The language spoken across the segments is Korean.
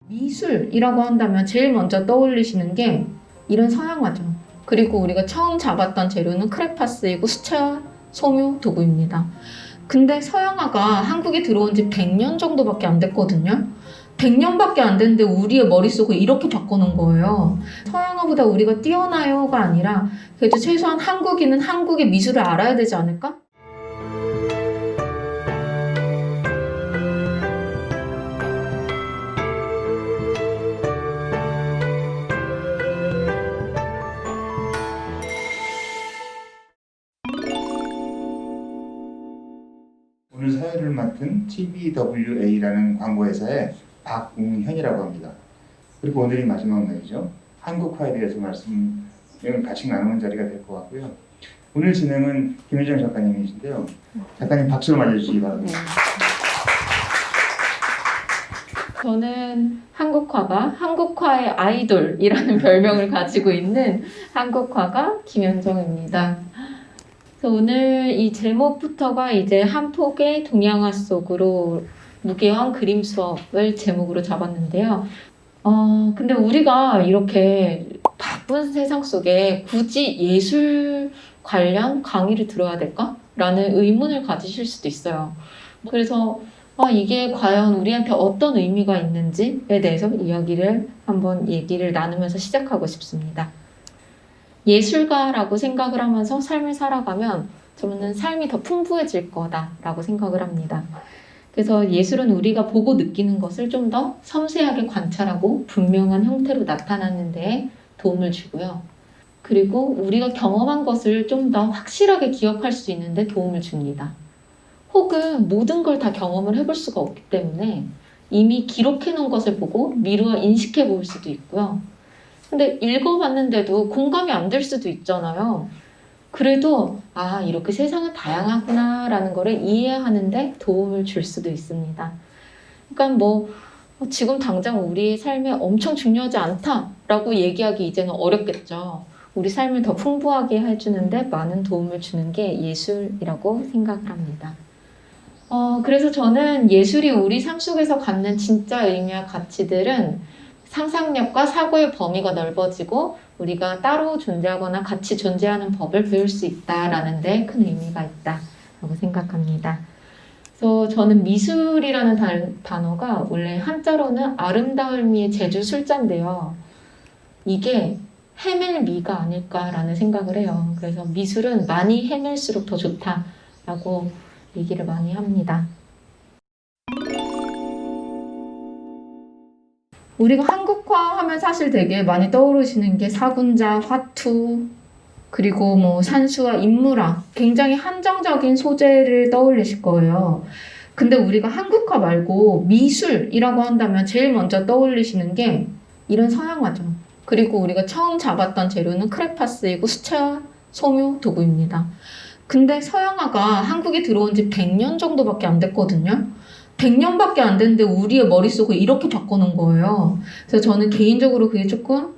미술이라고 한다면 제일 먼저 떠올리시는 게 이런 서양화죠. 그리고 우리가 처음 잡았던 재료는 크레파스이고 수채화, 섬유, 도구입니다. 근데 서양화가 한국에 들어온 지 100년 정도밖에 안 됐거든요. 100년밖에 안 됐는데 우리의 머릿속을 이렇게 바꿔놓은 거예요. 서양화보다 우리가 뛰어나요가 아니라 그래도 최소한 한국인은 한국의 미술을 알아야 되지 않을까? 오늘 사회를 맡은 TBWA라는 광고회사의 박웅현이라고 합니다. 그리고 오늘이 마지막 날이죠. 한국화에 대해서 말씀을 같이 나누는 자리가 될 것 같고요. 오늘 진행은 김혜정 작가님이신데요. 작가님 박수로 맞아주시기 바랍니다. 저는 한국화가 한국화의 아이돌이라는 별명을 가지고 있는 한국화가 김현정입니다. 그래서 오늘 이 제목부터가 이제 한 폭의 동양화 속으로 무게형 그림 수업을 제목으로 잡았는데요. 근데 우리가 이렇게 바쁜 세상 속에 굳이 예술 관련 강의를 들어야 될까? 라는 의문을 가지실 수도 있어요. 그래서 이게 과연 우리한테 어떤 의미가 있는지에 대해서 한번 얘기를 나누면서 시작하고 싶습니다. 예술가라고 생각을 하면서 삶을 살아가면 저는 삶이 더 풍부해질 거다라고 생각을 합니다. 그래서 예술은 우리가 보고 느끼는 것을 좀 더 섬세하게 관찰하고 분명한 형태로 나타나는 데 도움을 주고요. 그리고 우리가 경험한 것을 좀 더 확실하게 기억할 수 있는 데 도움을 줍니다. 혹은 모든 걸 다 경험을 해볼 수가 없기 때문에 이미 기록해 놓은 것을 보고 미루어 인식해 볼 수도 있고요. 근데 읽어봤는데도 공감이 안 될 수도 있잖아요. 그래도 이렇게 세상은 다양하구나 라는 거를 이해하는데 도움을 줄 수도 있습니다. 그러니까 지금 당장 우리의 삶에 엄청 중요하지 않다라고 얘기하기 이제는 어렵겠죠. 우리 삶을 더 풍부하게 해주는데 많은 도움을 주는 게 예술이라고 생각을 합니다. 그래서 저는 예술이 우리 삶 속에서 갖는 진짜 의미와 가치들은 상상력과 사고의 범위가 넓어지고 우리가 따로 존재하거나 같이 존재하는 법을 배울 수 있다라는 데 큰 의미가 있다라고 생각합니다. 그래서 저는 미술이라는 단어가 원래 한자로는 아름다움의 제주 술자인데요. 이게 헤맬 미가 아닐까라는 생각을 해요. 그래서 미술은 많이 헤맬수록 더 좋다라고 얘기를 많이 합니다. 우리가 한국화 하면 사실 되게 많이 떠오르시는 게 사군자, 화투, 그리고 산수와 인물화, 굉장히 한정적인 소재를 떠올리실 거예요. 근데 우리가 한국화 말고 미술이라고 한다면 제일 먼저 떠올리시는 게 이런 서양화죠. 그리고 우리가 처음 잡았던 재료는 크레파스이고 수채화, 섬유, 도구입니다. 근데 서양화가 한국에 들어온 지 100년 정도밖에 안 됐거든요. 100년밖에 안 됐는데 우리의 머릿속을 이렇게 바꿔놓은 거예요. 그래서 저는 개인적으로 그게 조금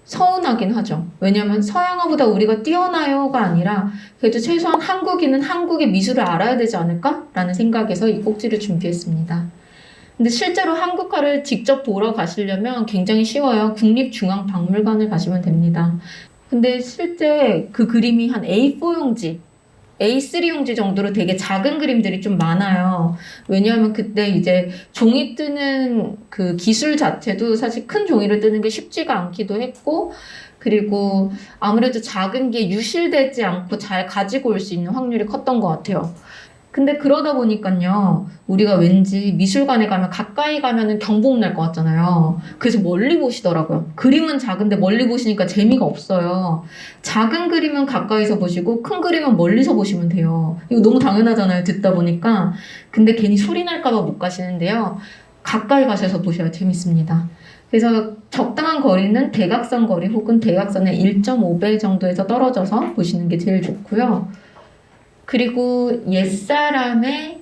서운하긴 하죠. 왜냐하면 서양화보다 우리가 뛰어나요가 아니라 그래도 최소한 한국인은 한국의 미술을 알아야 되지 않을까? 라는 생각에서 이 꼭지를 준비했습니다. 근데 실제로 한국화를 직접 보러 가시려면 굉장히 쉬워요. 국립중앙박물관을 가시면 됩니다. 근데 실제 그 그림이 한 A4 용지, A3 용지 정도로 되게 작은 그림들이 좀 많아요. 왜냐하면 그때 이제 종이 뜨는 그 기술 자체도 사실 큰 종이를 뜨는 게 쉽지가 않기도 했고, 그리고 아무래도 작은 게 유실되지 않고 잘 가지고 올 수 있는 확률이 컸던 것 같아요. 근데 그러다 보니까요, 우리가 왠지 미술관에 가면 가까이 가면은 경복 날 것 같잖아요. 그래서 멀리 보시더라고요. 그림은 작은데 멀리 보시니까 재미가 없어요. 작은 그림은 가까이서 보시고 큰 그림은 멀리서 보시면 돼요. 이거 너무 당연하잖아요, 듣다 보니까. 근데 괜히 소리 날까봐 못 가시는데요. 가까이 가셔서 보셔야 재밌습니다. 그래서 적당한 거리는 대각선 거리 혹은 대각선의 1.5배 정도에서 떨어져서 보시는 게 제일 좋고요. 그리고 옛사람의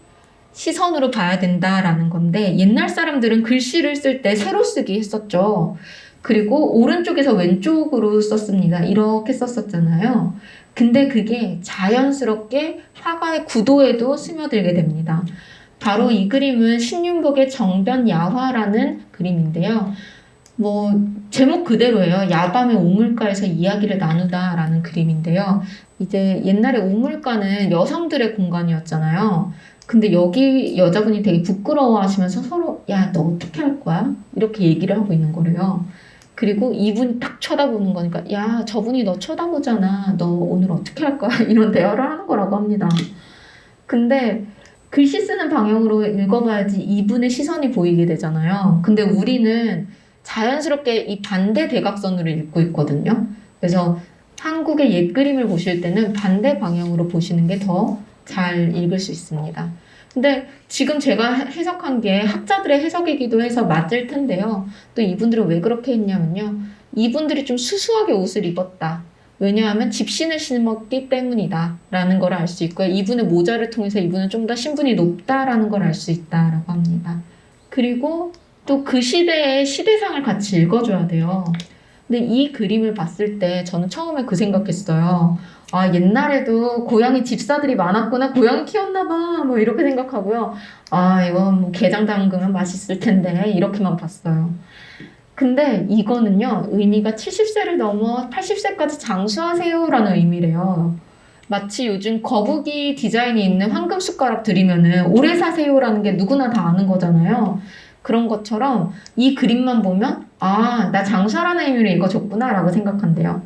시선으로 봐야 된다라는 건데, 옛날 사람들은 글씨를 쓸 때 세로 쓰기 했었죠. 그리고 오른쪽에서 왼쪽으로 썼습니다. 이렇게 썼었잖아요. 근데 그게 자연스럽게 화가의 구도에도 스며들게 됩니다. 바로 이 그림은 신윤복의 정변야화라는 그림인데요. 뭐 제목 그대로예요. 야밤의 우물가에서 이야기를 나누다라는 그림인데요. 이제 옛날에 우물가는 여성들의 공간이었잖아요. 근데 여기 여자분이 되게 부끄러워하시면서 서로 야, 너 어떻게 할 거야? 이렇게 얘기를 하고 있는 거래요. 그리고 이분이 딱 쳐다보는 거니까 야, 저분이 너 쳐다보잖아. 너 오늘 어떻게 할 거야? 이런 대화를 하는 거라고 합니다. 근데 글씨 쓰는 방향으로 읽어봐야지 이분의 시선이 보이게 되잖아요. 근데 우리는 자연스럽게 이 반대 대각선으로 읽고 있거든요. 그래서 한국의 옛 그림을 보실 때는 반대 방향으로 보시는 게 더 잘 읽을 수 있습니다. 근데 지금 제가 해석한 게 학자들의 해석이기도 해서 맞을 텐데요. 또 이분들은 왜 그렇게 했냐면요. 이분들이 좀 수수하게 옷을 입었다. 왜냐하면 집신을 심었기 때문이다 라는 걸 알 수 있고요. 이분의 모자를 통해서 이분은 좀 더 신분이 높다라는 걸 알 수 있다라고 합니다. 그리고 또 그 시대의 시대상을 같이 읽어줘야 돼요. 근데 이 그림을 봤을 때 저는 처음에 그 생각했어요. 아, 옛날에도 고양이 집사들이 많았구나. 고양이 키웠나 봐. 뭐 이렇게 생각하고요. 아, 이건 뭐 게장 담그면 맛있을 텐데 이렇게만 봤어요. 근데 이거는요, 의미가 70세를 넘어 80세까지 장수하세요라는 의미래요. 마치 요즘 거북이 디자인이 있는 황금 숟가락 드리면은 오래 사세요라는 게 누구나 다 아는 거잖아요. 그런 것처럼 이 그림만 보면 아, 나 장수하라는 의미로 읽어줬구나 라고 생각한대요.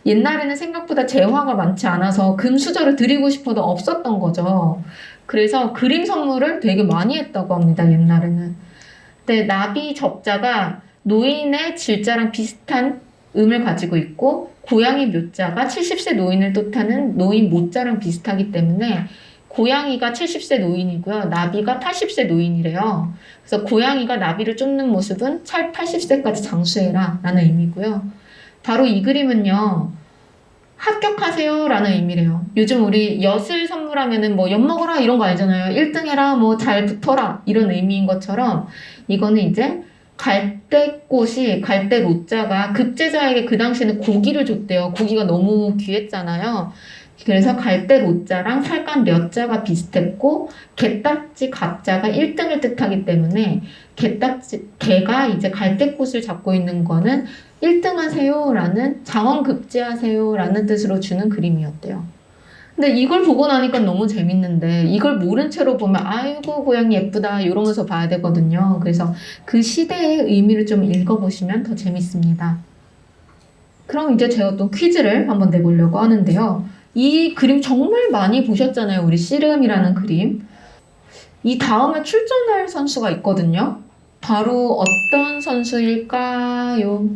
옛날에는 생각보다 재화가 많지 않아서 금수저를 드리고 싶어도 없었던 거죠. 그래서 그림 선물을 되게 많이 했다고 합니다, 옛날에는. 근데 나비 접자가 노인의 질자랑 비슷한 음을 가지고 있고 고양이 묘자가 70세 노인을 뜻하는 노인 모자랑 비슷하기 때문에 고양이가 70세 노인이고요. 나비가 80세 노인이래요. 그래서 고양이가 나비를 쫓는 모습은 80세까지 장수해라 라는 의미고요. 바로 이 그림은요. 합격하세요 라는 의미래요. 요즘 우리 엿을 선물하면은 뭐 엿 먹어라 이런 거 알잖아요. 1등 해라, 뭐 잘 붙어라 이런 의미인 것처럼 이거는 이제 갈대꽃이 갈대 로자가 급제자에게 그 당시에는 고기를 줬대요. 고기가 너무 귀했잖아요. 그래서 갈대 로자랑 살간 려자가 비슷했고 개딱지 갑자가 1등을 뜻하기 때문에 개가 이제 갈대꽃을 잡고 있는 거는 1등 하세요 라는 장원급제하세요 라는 뜻으로 주는 그림이었대요. 근데 이걸 보고 나니까 너무 재밌는데 이걸 모른 채로 보면 아이고 고양이 예쁘다 이러면서 봐야 되거든요. 그래서 그 시대의 의미를 좀 읽어보시면 더 재밌습니다. 그럼 이제 제가 또 퀴즈를 한번 내보려고 하는데요. 이 그림 정말 많이 보셨잖아요. 우리 씨름이라는 그림. 이 다음에 출전할 선수가 있거든요. 바로 어떤 선수일까요?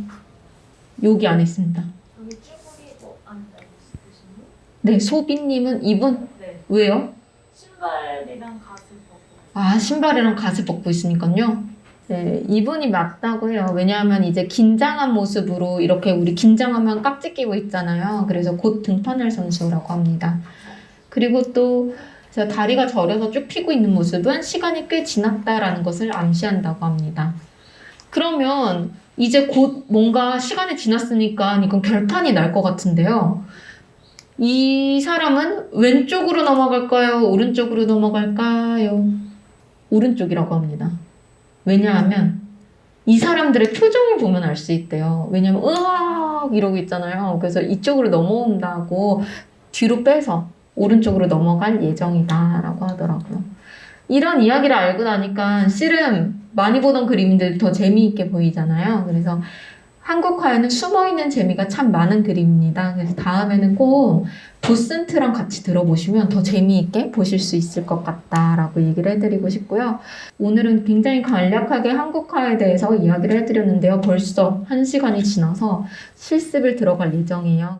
여기 안에 있습니다. 여기 쭈구리 뭐안 있으시니? 네, 소비님은 이분 네. 왜요? 신발이랑 가슴 벗고. 아, 신발이랑 갓을 벗고 있으니까요. 네, 이분이 맞다고 해요. 왜냐하면 이제 긴장한 모습으로 이렇게 우리 긴장하면 깍지 끼고 있잖아요. 그래서 곧 등판할 선수라고 합니다. 그리고 또 제가 다리가 저려서 쭉 피고 있는 모습은 시간이 꽤 지났다라는 것을 암시한다고 합니다. 그러면 이제 곧 뭔가 시간이 지났으니까 이건 결판이 날 것 같은데요. 이 사람은 왼쪽으로 넘어갈까요? 오른쪽으로 넘어갈까요? 오른쪽이라고 합니다. 왜냐하면 이 사람들의 표정을 보면 알 수 있대요. 왜냐하면 으악 이러고 있잖아요. 그래서 이쪽으로 넘어온다고 뒤로 빼서 오른쪽으로 넘어갈 예정이다라고 하더라고요. 이런 이야기를 알고 나니까 씨름 많이 보던 그림들 더 재미있게 보이잖아요. 그래서 한국화에는 숨어있는 재미가 참 많은 그림입니다. 그래서 다음에는 꼭 도슨트랑 같이 들어보시면 더 재미있게 보실 수 있을 것 같다라고 얘기를 해드리고 싶고요. 오늘은 굉장히 간략하게 한국화에 대해서 이야기를 해드렸는데요. 벌써 1시간이 지나서 실습을 들어갈 예정이에요.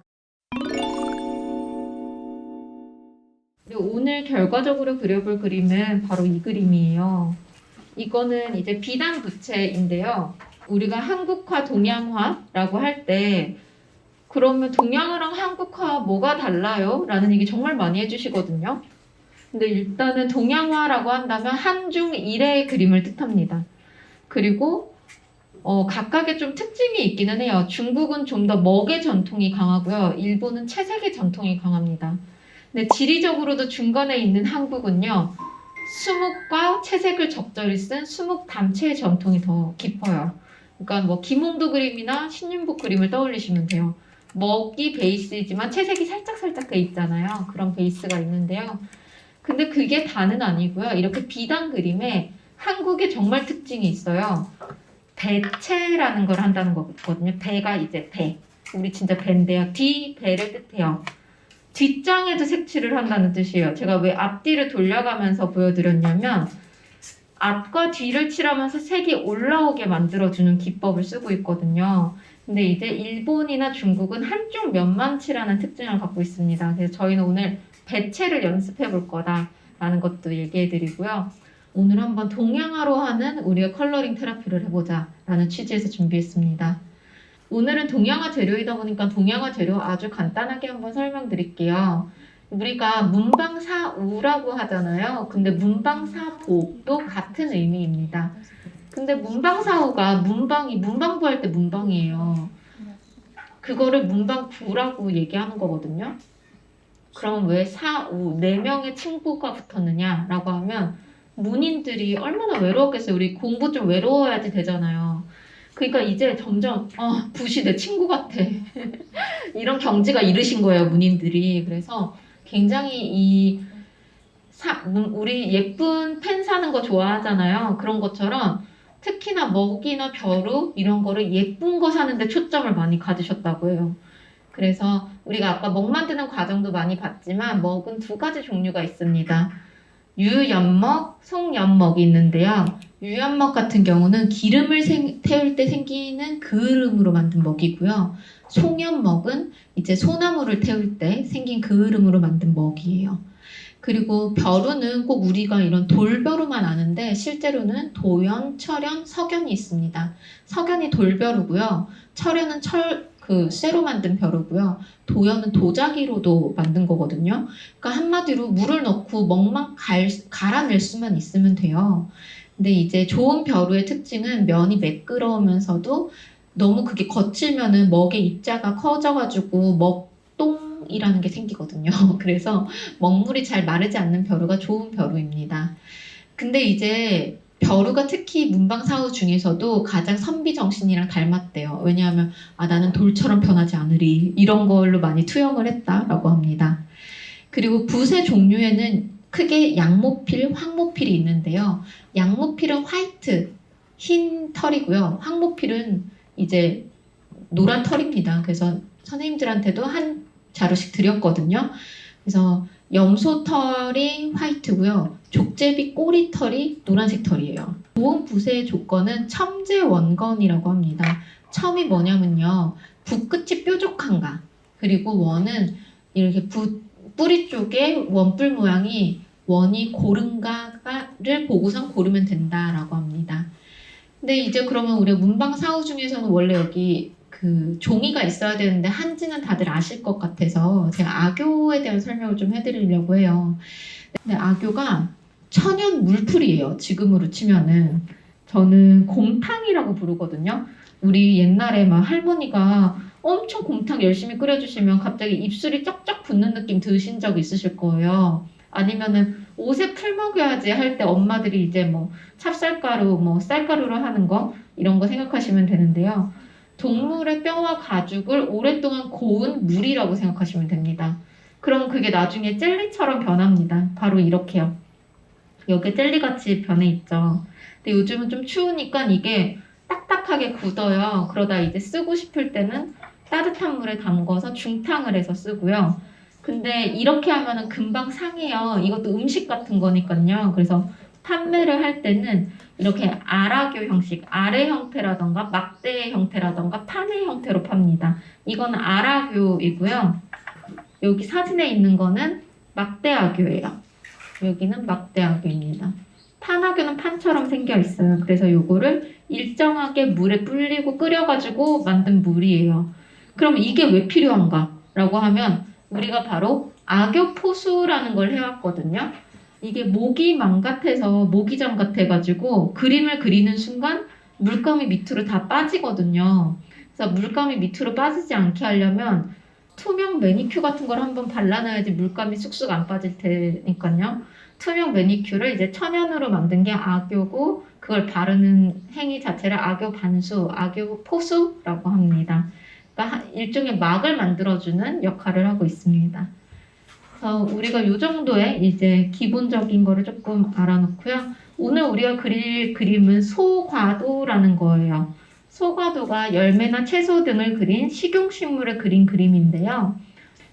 오늘 결과적으로 그려볼 그림은 바로 이 그림이에요. 이거는 이제 비단 부채인데요. 우리가 한국화, 동양화라고 할 때 그러면 동양화랑 한국화 뭐가 달라요? 라는 얘기 정말 많이 해주시거든요. 근데 일단은 동양화라고 한다면 한중 일의 그림을 뜻합니다. 그리고 각각의 좀 특징이 있기는 해요. 중국은 좀 더 먹의 전통이 강하고요. 일본은 채색의 전통이 강합니다. 근데 지리적으로도 중간에 있는 한국은요. 수묵과 채색을 적절히 쓴 수묵 단체의 전통이 더 깊어요. 그러니까 뭐 김홍도 그림이나 신윤복 그림을 떠올리시면 돼요. 먹이 베이스이지만 채색이 살짝 돼 있잖아요. 그런 베이스가 있는데요. 근데 그게 다는 아니고요. 이렇게 비단 그림에 한국의 정말 특징이 있어요. 배채라는 걸 한다는 거거든요. 배가 이제 배. 우리 진짜 배인데요. 뒤 배를 뜻해요. 뒷장에도 색칠을 한다는 뜻이에요. 제가 왜 앞뒤를 돌려가면서 보여드렸냐면 앞과 뒤를 칠하면서 색이 올라오게 만들어주는 기법을 쓰고 있거든요. 근데 이제 일본이나 중국은 한쪽 면만 칠하는 특징을 갖고 있습니다. 그래서 저희는 오늘 배채를 연습해 볼 거다라는 것도 얘기해 드리고요. 오늘 한번 동양화로 하는 우리가 컬러링 테라피를 해보자 라는 취지에서 준비했습니다. 오늘은 동양화 재료이다 보니까 동양화 재료 아주 간단하게 한번 설명드릴게요. 우리가 문방사우라고 하잖아요. 근데 문방사복도 같은 의미입니다. 근데 문방사우가 문방구 할 때 문방이에요. 그거를 문방구라고 얘기하는 거거든요. 그럼 왜 사우, 4명의 친구가 붙었느냐라고 하면 문인들이 얼마나 외로웠겠어요. 우리 공부 좀 외로워야지 되잖아요. 그러니까 이제 점점 붓이 내 친구 같아. 이런 경지가 이르신 거예요, 문인들이. 그래서 굉장히 우리 예쁜 펜 사는 거 좋아하잖아요. 그런 것처럼 특히나 먹이나 벼루 이런 거를 예쁜 거 사는데 초점을 많이 가지셨다고 해요. 그래서 우리가 아까 먹 만드는 과정도 많이 봤지만 먹은 2가지 종류가 있습니다. 유연먹, 송연먹이 있는데요. 유연먹 같은 경우는 기름을 태울 때 생기는 그을음으로 만든 먹이고요. 송연먹은 이제 소나무를 태울 때 생긴 그을음으로 만든 먹이에요. 그리고 벼루는 꼭 우리가 이런 돌벼루만 아는데 실제로는 도연, 철연, 석연이 있습니다. 석연이 돌벼루고요. 철연은 쇠로 만든 벼루고요. 도연은 도자기로도 만든 거거든요. 그러니까 한마디로 물을 넣고 먹만 갈아낼 수만 있으면 돼요. 근데 이제 좋은 벼루의 특징은 면이 매끄러우면서도 너무 그게 거칠면은 먹의 입자가 커져가지고 먹똥이라는 게 생기거든요. 그래서 먹물이 잘 마르지 않는 벼루가 좋은 벼루입니다. 근데 이제 벼루가 특히 문방사우 중에서도 가장 선비정신이랑 닮았대요. 왜냐하면 나는 돌처럼 변하지 않으리 이런 걸로 많이 투영을 했다라고 합니다. 그리고 붓의 종류에는 크게 양모필, 황모필이 있는데요. 양모필은 화이트, 흰 털이고요. 황모필은 이제 노란 털입니다. 그래서 선생님들한테도 한 자루씩 드렸거든요. 그래서 염소털이 화이트고요. 족제비 꼬리털이 노란색 털이에요. 좋은 붓의 조건은 첨제원건이라고 합니다. 첨이 뭐냐면요. 붓 끝이 뾰족한가. 그리고 원은 이렇게 뿌리 쪽에 원뿔 모양이 원이 고른가를 보고선 고르면 된다라고 합니다. 근데 이제 그러면 우리 문방사우 중에서는 원래 여기 그 종이가 있어야 되는데 한지는 다들 아실 것 같아서 제가 악교에 대한 설명을 좀 해드리려고 해요. 근데 악교가 천연 물풀이에요. 지금으로 치면은 저는 곰탕이라고 부르거든요. 우리 옛날에 막 할머니가 엄청 곰탕 열심히 끓여주시면 갑자기 입술이 쩍쩍 붓는 느낌 드신 적 있으실 거예요. 아니면은 옷에 풀 먹여야지 할 때 엄마들이 이제 뭐 찹쌀가루, 뭐 쌀가루로 하는 거 이런 거 생각하시면 되는데요. 동물의 뼈와 가죽을 오랫동안 고운 물이라고 생각하시면 됩니다. 그럼 그게 나중에 젤리처럼 변합니다. 바로 이렇게요. 여기 젤리같이 변해 있죠. 근데 요즘은 좀 추우니까 이게 딱딱하게 굳어요. 그러다 이제 쓰고 싶을 때는 따뜻한 물에 담궈서 중탕을 해서 쓰고요. 근데 이렇게 하면은 금방 상해요. 이것도 음식 같은 거니까요. 그래서 판매를 할 때는 이렇게 아라교 형식, 아래 형태라던가 막대 형태라던가 판의 형태로 팝니다. 이거는 아라교이고요. 여기 사진에 있는 거는 막대아교예요. 여기는 막대아교입니다. 판아교는 판처럼 생겨 있어요. 그래서 요거를 일정하게 물에 불리고 끓여가지고 만든 물이에요. 그럼 이게 왜 필요한가? 라고 하면 우리가 바로 악교포수라는 걸 해왔거든요. 이게 모기망 같아서 모기장 같아가지고 그림을 그리는 순간 물감이 밑으로 다 빠지거든요. 그래서 물감이 밑으로 빠지지 않게 하려면 투명 매니큐 같은 걸 한번 발라놔야지 물감이 쑥쑥 안 빠질 테니까요. 투명 매니큐어를 이제 천연으로 만든 게 악교고 그걸 바르는 행위 자체를 악교 반수, 악교 포수라고 합니다. 그러니까 일종의 막을 만들어주는 역할을 하고 있습니다. 그래서 우리가 이 정도의 이제 기본적인 거를 조금 알아놓고요. 오늘 우리가 그릴 그림은 소과도라는 거예요. 소과도가 열매나 채소 등을 그린 식용식물을 그린 그림인데요.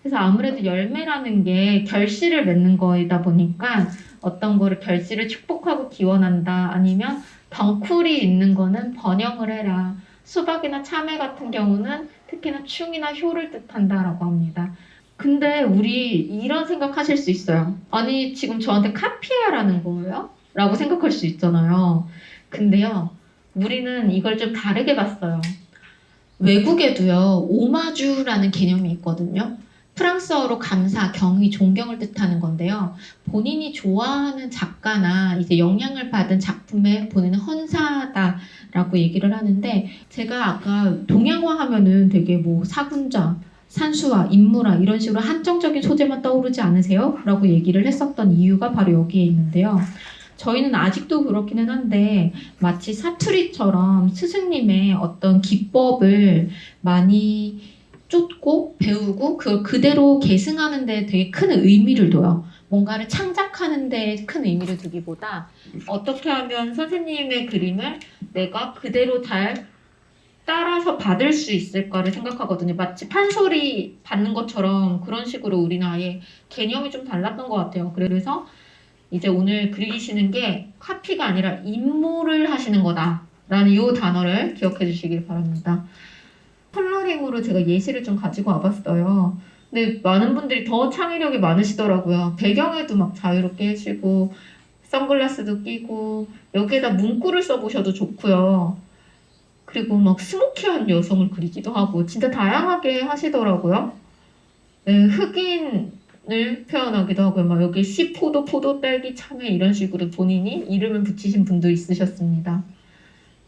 그래서 아무래도 열매라는 게 결실을 맺는 거이다 보니까 어떤 거를 결실을 축복하고 기원한다 아니면 덩쿨이 있는 거는 번영을 해라. 수박이나 참외 같은 경우는 특히나 충이나 효를 뜻한다라고 합니다. 근데 우리 이런 생각하실 수 있어요. 아니 지금 저한테 카피하라는 거예요? 라고 생각할 수 있잖아요. 근데요. 우리는 이걸 좀 다르게 봤어요. 외국에도요. 오마주라는 개념이 있거든요. 프랑스어로 감사, 경의, 존경을 뜻하는 건데요. 본인이 좋아하는 작가나 이제 영향을 받은 작품에 본인은 헌사다라고 얘기를 하는데 제가 아까 동양화 하면은 되게 뭐 사군자, 산수화, 인물화 이런 식으로 한정적인 소재만 떠오르지 않으세요? 라고 얘기를 했었던 이유가 바로 여기에 있는데요. 저희는 아직도 그렇기는 한데 마치 사투리처럼 스승님의 어떤 기법을 많이 쫓고 배우고 그걸 그대로 계승하는 데 되게 큰 의미를 둬요. 뭔가를 창작하는 데 큰 의미를 두기보다 어떻게 하면 선생님의 그림을 내가 그대로 잘 따라서 받을 수 있을까를 생각하거든요. 마치 판소리 받는 것처럼 그런 식으로 우리는 아예 개념이 좀 달랐던 것 같아요. 그래서 이제 오늘 그리시는 게 카피가 아니라 임무를 하시는 거다라는 이 단어를 기억해 주시길 바랍니다. 컬러링으로 제가 예시를 좀 가지고 와봤어요. 근데 많은 분들이 더 창의력이 많으시더라고요. 배경에도 막 자유롭게 해주고 선글라스도 끼고 여기에다 문구를 써보셔도 좋고요. 그리고 막 스모키한 여성을 그리기도 하고 진짜 다양하게 하시더라고요. 네, 흑인을 표현하기도 하고요. 막 여기 시포도, 포도, 딸기, 참외 이런 식으로 본인이 이름을 붙이신 분도 있으셨습니다.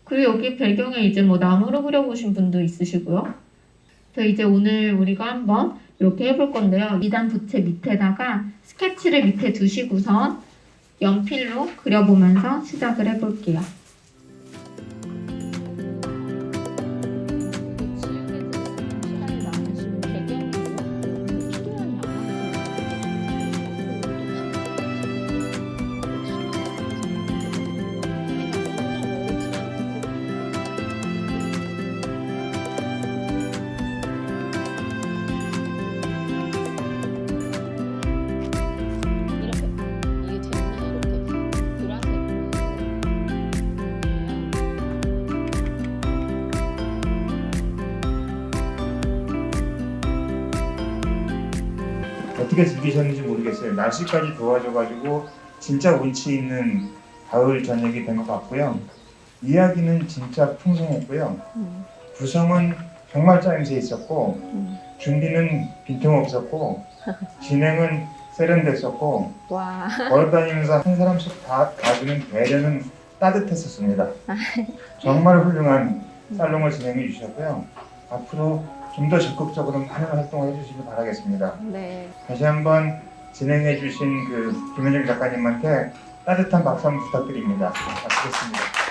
그리고 여기 배경에 이제 뭐 나무로 그려보신 분도 있으시고요. 그래서 이제 오늘 우리가 한번 이렇게 해볼 건데요. 2단 부채 밑에다가 스케치를 밑에 두시고선 연필로 그려보면서 시작을 해볼게요. 어떻게 즐기셨는지 모르겠어요. 날씨까지 좋아져가지고 진짜 운치 있는 가을 저녁이 된 것 같고요. 이야기는 진짜 풍성했고요. 구성은 정말 짜임새 있었고 준비는 빈틈없었고 진행은 세련됐었고 와. 걸어다니면서 한 사람씩 다 가주는 배려는 따뜻했었습니다. 정말 훌륭한 살롱을 진행해 주셨고요. 앞으로 좀 더 적극적으로 많은 활동을 해주시길 바라겠습니다. 네. 다시 한번 진행해 주신 그 김현정 작가님한테 따뜻한 박수 한번 부탁드립니다. 마치겠습니다.